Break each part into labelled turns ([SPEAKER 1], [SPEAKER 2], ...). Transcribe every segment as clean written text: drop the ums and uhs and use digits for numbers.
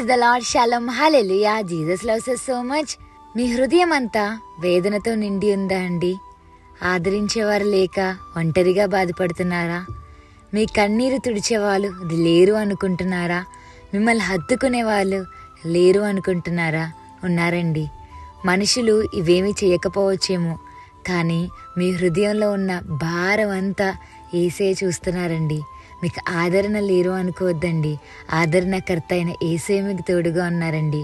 [SPEAKER 1] Praise the Lord, shalom, hallelujah. Jesus loves us so much. మీ హృదయం అంతా వేదనతో నిండి ఉందా అండి? ఆదరించేవారు లేక ఒంటరిగా బాధపడుతున్నారా? మీ కన్నీరు తుడిచేవాళ్ళు లేరు అనుకుంటున్నారా? మిమ్మల్ని హత్తుకునే వాళ్ళు లేరు అనుకుంటున్నారా? ఉన్నారండి. మనుషులు ఇవేమీ చేయకపోవచ్చేమో, కానీ మీ హృదయంలో ఉన్న భారం అంతా యేసయ్య చూస్తున్నారండి. మీకు ఆదరణ లేరు అనుకోవద్దండి. ఆదరణకర్త అయిన యేసయ్య మీకు తోడుగా ఉన్నారండి.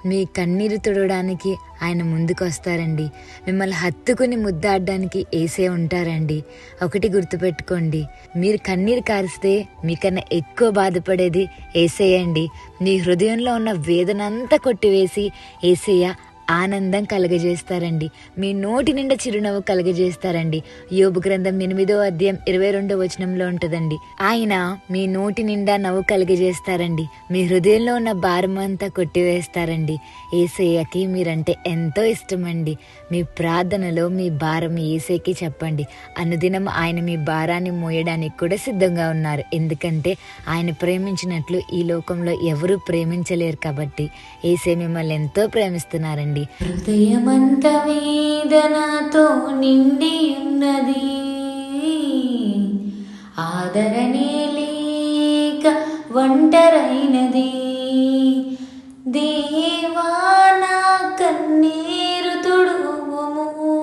[SPEAKER 1] మీ కన్నీరు తుడవడానికి ఆయన ముందుకు వస్తారండి. మిమ్మల్ని హత్తుకుని ముద్దాడడానికి యేసయ్య ఉంటారండి. ఒకటి గుర్తుపెట్టుకోండి, మీరు కన్నీరు కారిస్తే మీకన్నా ఎక్కువ బాధపడేది యేసయ్య అండి. మీ హృదయంలో ఉన్న వేదన అంతా కొట్టివేసి యేసయ్య ఆనందం కలగజేస్తారండి. మీ నోటి నిండా చిరునవ్వు కలగజేస్తారండి. యోబు గ్రంథం 8వ అధ్యాయం 22వ వచనంలో ఉంటుందండి. ఆయన మీ నోటి నిండా నవ్వు కలగజేస్తారండి. మీ హృదయంలో ఉన్న భారం అంతా కొట్టివేస్తారండి. యేసయ్యకి మీరంటే ఎంతో ఇష్టమండి. మీ ప్రార్థనలో మీ భారం యేసయ్యకి చెప్పండి. అనుదినం ఆయన మీ భారాన్ని మోయడానికి కూడా సిద్ధంగా ఉన్నారు. ఎందుకంటే ఆయన ప్రేమించినట్లు ఈ లోకంలో ఎవరూ ప్రేమించలేరు కాబట్టి యేసయ్య మిమ్మల్ని ఎంతో ప్రేమిస్తున్నారండి. హృదయమంత వేదనతో నిండి ఉన్నది, ఆదరణే లేక ఒంటరైనది. దేవా నా కన్నీరు తుడువుము,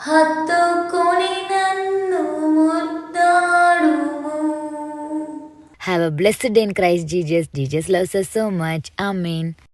[SPEAKER 1] హత్తుకొని నన్ను ముద్దాడుము. Have a blessed day in Christ Jesus. Jesus loves us so much. Amen.